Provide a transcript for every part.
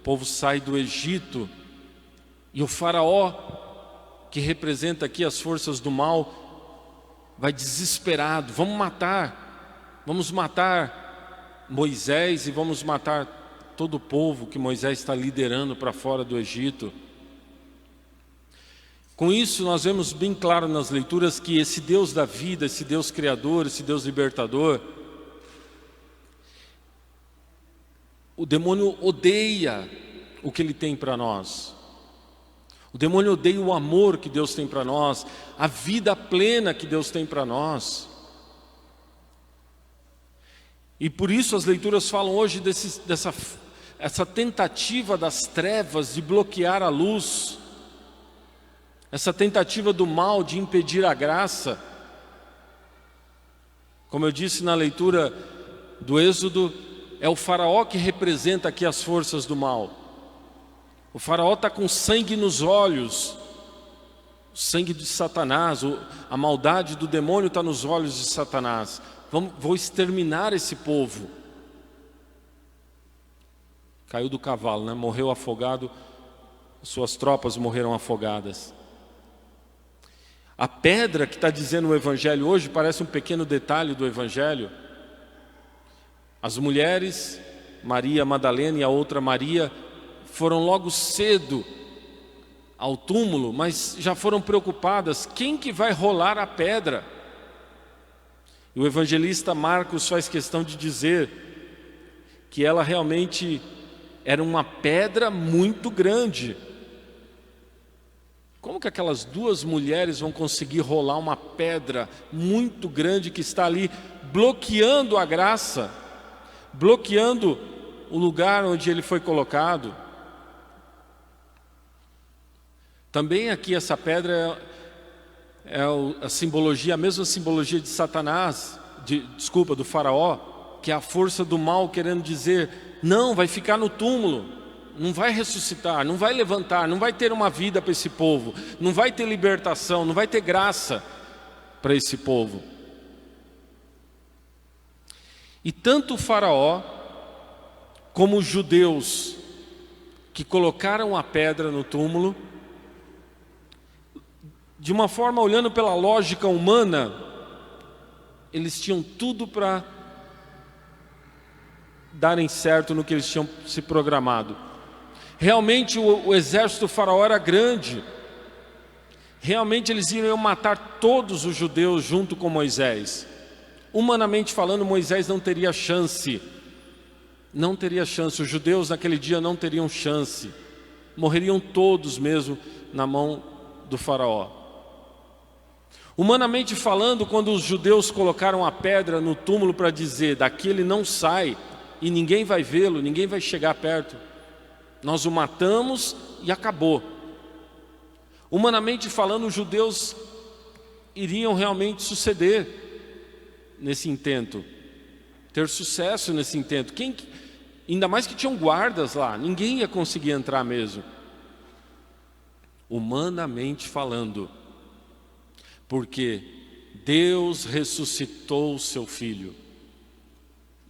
povo sai do Egito e o faraó, que representa aqui as forças do mal, vai desesperado. Vamos matar Moisés e vamos matar todo o povo que Moisés está liderando para fora do Egito. Com isso nós vemos bem claro nas leituras que esse Deus da vida, esse Deus criador, esse Deus libertador, o demônio odeia o que ele tem para nós. O demônio odeia o amor que Deus tem para nós, a vida plena que Deus tem para nós. E por isso as leituras falam hoje essa tentativa das trevas de bloquear a luz, essa tentativa do mal de impedir a graça. Como eu disse na leitura do Êxodo, é o faraó que representa aqui as forças do mal. O faraó está com sangue nos olhos, o sangue de Satanás, a maldade do demônio está nos olhos de Satanás. Vou exterminar esse povo. Caiu do cavalo, né? Morreu afogado, suas tropas morreram afogadas. A pedra que está dizendo o Evangelho hoje parece um pequeno detalhe do Evangelho. As mulheres, Maria Madalena e a outra Maria, foram logo cedo ao túmulo, mas já foram preocupadas. Quem que vai rolar a pedra? E o evangelista Marcos faz questão de dizer que ela realmente era uma pedra muito grande. Como que aquelas duas mulheres vão conseguir rolar uma pedra muito grande que está ali bloqueando a graça, bloqueando o lugar onde ele foi colocado? Também aqui essa pedra é a simbologia, a mesma simbologia de Satanás, do faraó, que é a força do mal querendo dizer, não, vai ficar no túmulo, não vai ressuscitar, não vai levantar, não vai ter uma vida para esse povo, não vai ter libertação, não vai ter graça para esse povo. E tanto o faraó como os judeus que colocaram a pedra no túmulo, de uma forma, olhando pela lógica humana, eles tinham tudo para darem certo no que eles tinham se programado. Realmente o exército do faraó era grande. Realmente eles iriam matar todos os judeus junto com Moisés. Humanamente falando, Moisés não teria chance. Não teria chance. Os judeus naquele dia não teriam chance. Morreriam todos mesmo na mão do faraó. Humanamente falando, quando os judeus colocaram a pedra no túmulo para dizer, daqui ele não sai e ninguém vai vê-lo, ninguém vai chegar perto, nós o matamos e acabou. Humanamente falando, os judeus iriam realmente suceder nesse intento, ter sucesso nesse intento. Ainda mais que tinham guardas lá, ninguém ia conseguir entrar mesmo. Humanamente falando, porque Deus ressuscitou o seu Filho.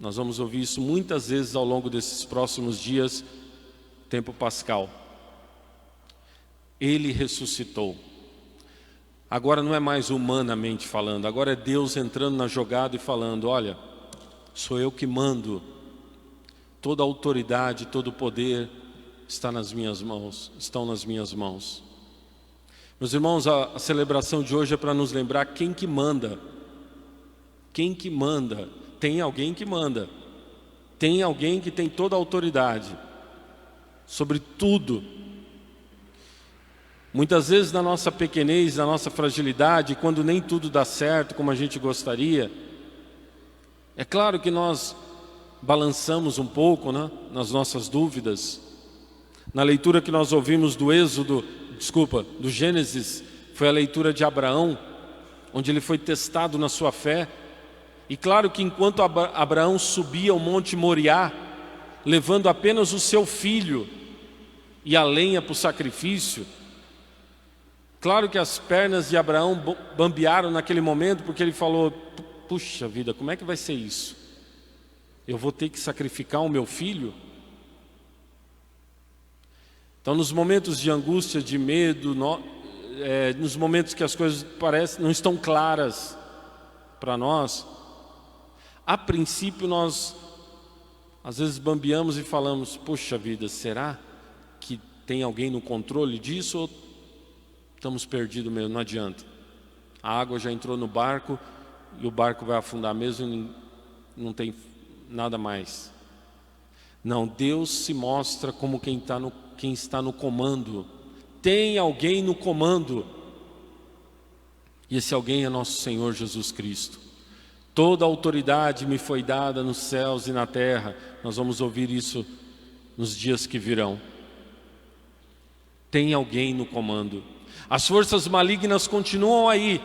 Nós vamos ouvir isso muitas vezes ao longo desses próximos dias, tempo pascal. Ele ressuscitou. Agora não é mais humanamente falando, agora é Deus entrando na jogada e falando, olha, sou eu que mando, toda a autoridade, todo o poder estão nas minhas mãos. Meus irmãos, a celebração de hoje é para nos lembrar quem que manda. Quem que manda? Tem alguém que manda. Tem alguém que tem toda a autoridade sobre tudo. Muitas vezes na nossa pequenez, na nossa fragilidade, quando nem tudo dá certo como a gente gostaria, é claro que nós balançamos um pouco, né, nas nossas dúvidas. Na leitura que nós ouvimos do do Gênesis, foi a leitura de Abraão, onde ele foi testado na sua fé. E claro que enquanto Abraão subia ao Monte Moriá, levando apenas o seu filho e a lenha para o sacrifício, claro que as pernas de Abraão bambearam naquele momento, porque ele falou, puxa vida, como é que vai ser isso? Eu vou ter que sacrificar o meu filho? Então, nos momentos de angústia, de medo, nos momentos que as coisas não estão claras para nós, a princípio nós às vezes bambeamos e falamos: poxa vida, será que tem alguém no controle disso ou estamos perdidos mesmo? Não adianta, a água já entrou no barco e o barco vai afundar mesmo e não tem nada mais. Não, Deus se mostra como quem está no comando. Tem alguém no comando, e esse alguém é nosso Senhor Jesus Cristo. Toda a autoridade me foi dada nos céus e na terra. Nós vamos ouvir isso nos dias que virão. Tem alguém no comando. As forças malignas continuam aí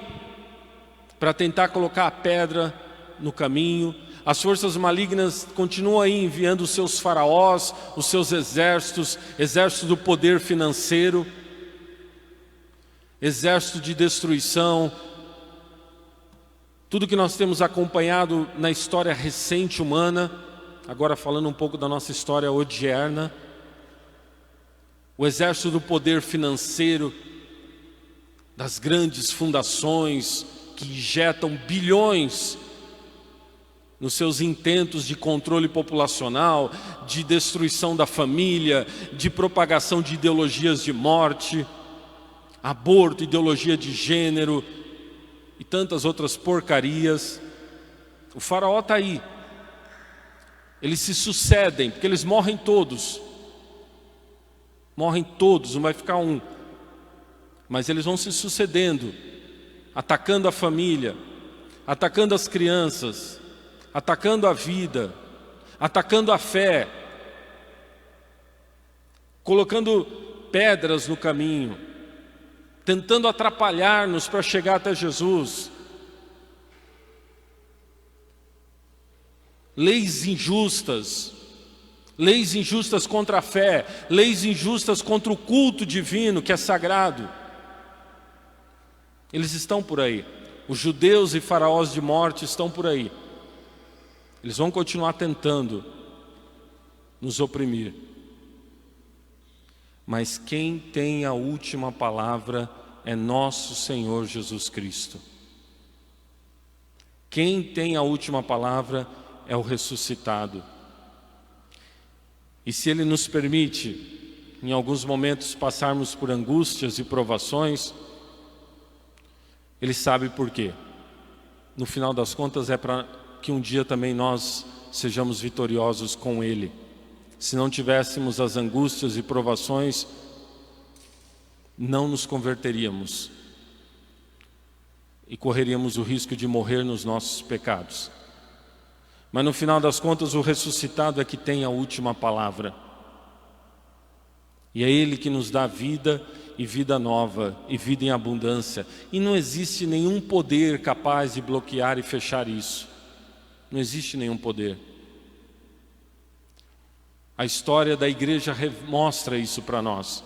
para tentar colocar a pedra no caminho. As forças malignas continuam aí enviando os seus faraós, os seus exércitos, exército do poder financeiro, exército de destruição. Tudo que nós temos acompanhado na história recente humana, agora falando um pouco da nossa história odierna, o exército do poder financeiro, das grandes fundações que injetam bilhões nos seus intentos de controle populacional, de destruição da família, de propagação de ideologias de morte, aborto, ideologia de gênero e tantas outras porcarias. O faraó está aí. Eles se sucedem, porque eles morrem todos. Morrem todos, não vai ficar um. Mas eles vão se sucedendo, atacando a família, atacando as crianças, atacando a vida, atacando a fé, colocando pedras no caminho, tentando atrapalhar-nos para chegar até Jesus. Leis injustas contra a fé, leis injustas contra o culto divino que é sagrado. Eles estão por aí. Os judeus e faraós de morte estão por aí. Eles vão continuar tentando nos oprimir. Mas quem tem a última palavra é nosso Senhor Jesus Cristo. Quem tem a última palavra é o ressuscitado. E se Ele nos permite, em alguns momentos, passarmos por angústias e provações, Ele sabe por quê. No final das contas é para que um dia também nós sejamos vitoriosos com Ele. Se não tivéssemos as angústias e provações, não nos converteríamos e correríamos o risco de morrer nos nossos pecados. Mas no final das contas, o ressuscitado é que tem a última palavra. E é Ele que nos dá vida e vida nova e vida em abundância. E não existe nenhum poder capaz de bloquear e fechar isso. Não existe nenhum poder. A história da igreja mostra isso para nós.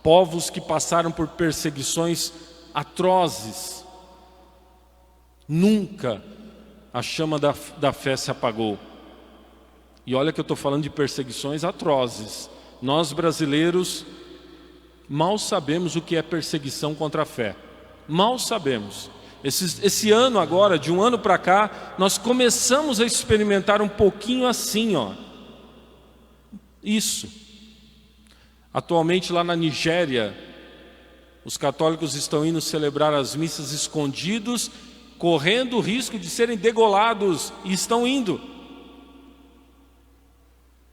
Povos que passaram por perseguições atrozes. Nunca a chama da fé se apagou. E olha que eu estou falando de perseguições atrozes. Nós brasileiros mal sabemos o que é perseguição contra a fé. Mal sabemos. Esse ano agora, de um ano para cá, nós começamos a experimentar um pouquinho assim, ó. Isso. Atualmente lá na Nigéria, os católicos estão indo celebrar as missas escondidos, correndo o risco de serem degolados, e estão indo.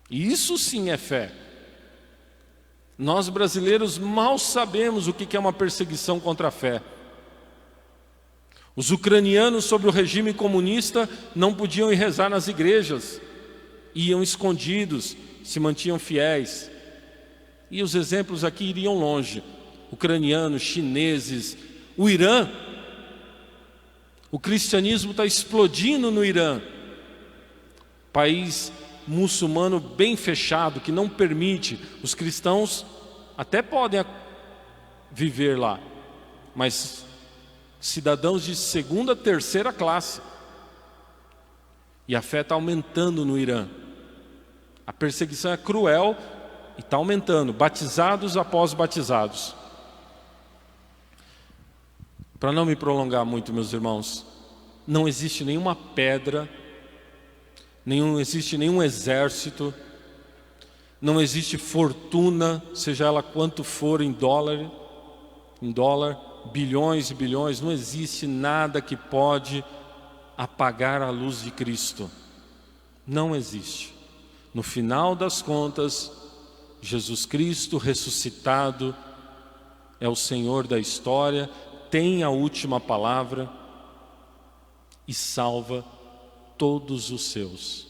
Isso sim é fé. Nós brasileiros mal sabemos o que é uma perseguição contra a fé. Os ucranianos sob o regime comunista não podiam ir rezar nas igrejas, iam escondidos, se mantinham fiéis. E os exemplos aqui iriam longe. Ucranianos, chineses, o Irã. O cristianismo está explodindo no Irã. País muçulmano bem fechado, que não permite. Os cristãos até podem viver lá, mas cidadãos de segunda, terceira classe. E a fé está aumentando no Irã. A perseguição é cruel E está aumentando, batizados após batizados. Para não me prolongar muito, meus irmãos, não existe nenhuma pedra, não existe nenhum exército, não existe fortuna, seja ela quanto for em dólar, bilhões e bilhões, não existe nada que pode apagar a luz de Cristo. Não existe. No final das contas, Jesus Cristo ressuscitado é o Senhor da história, tem a última palavra e salva todos os seus.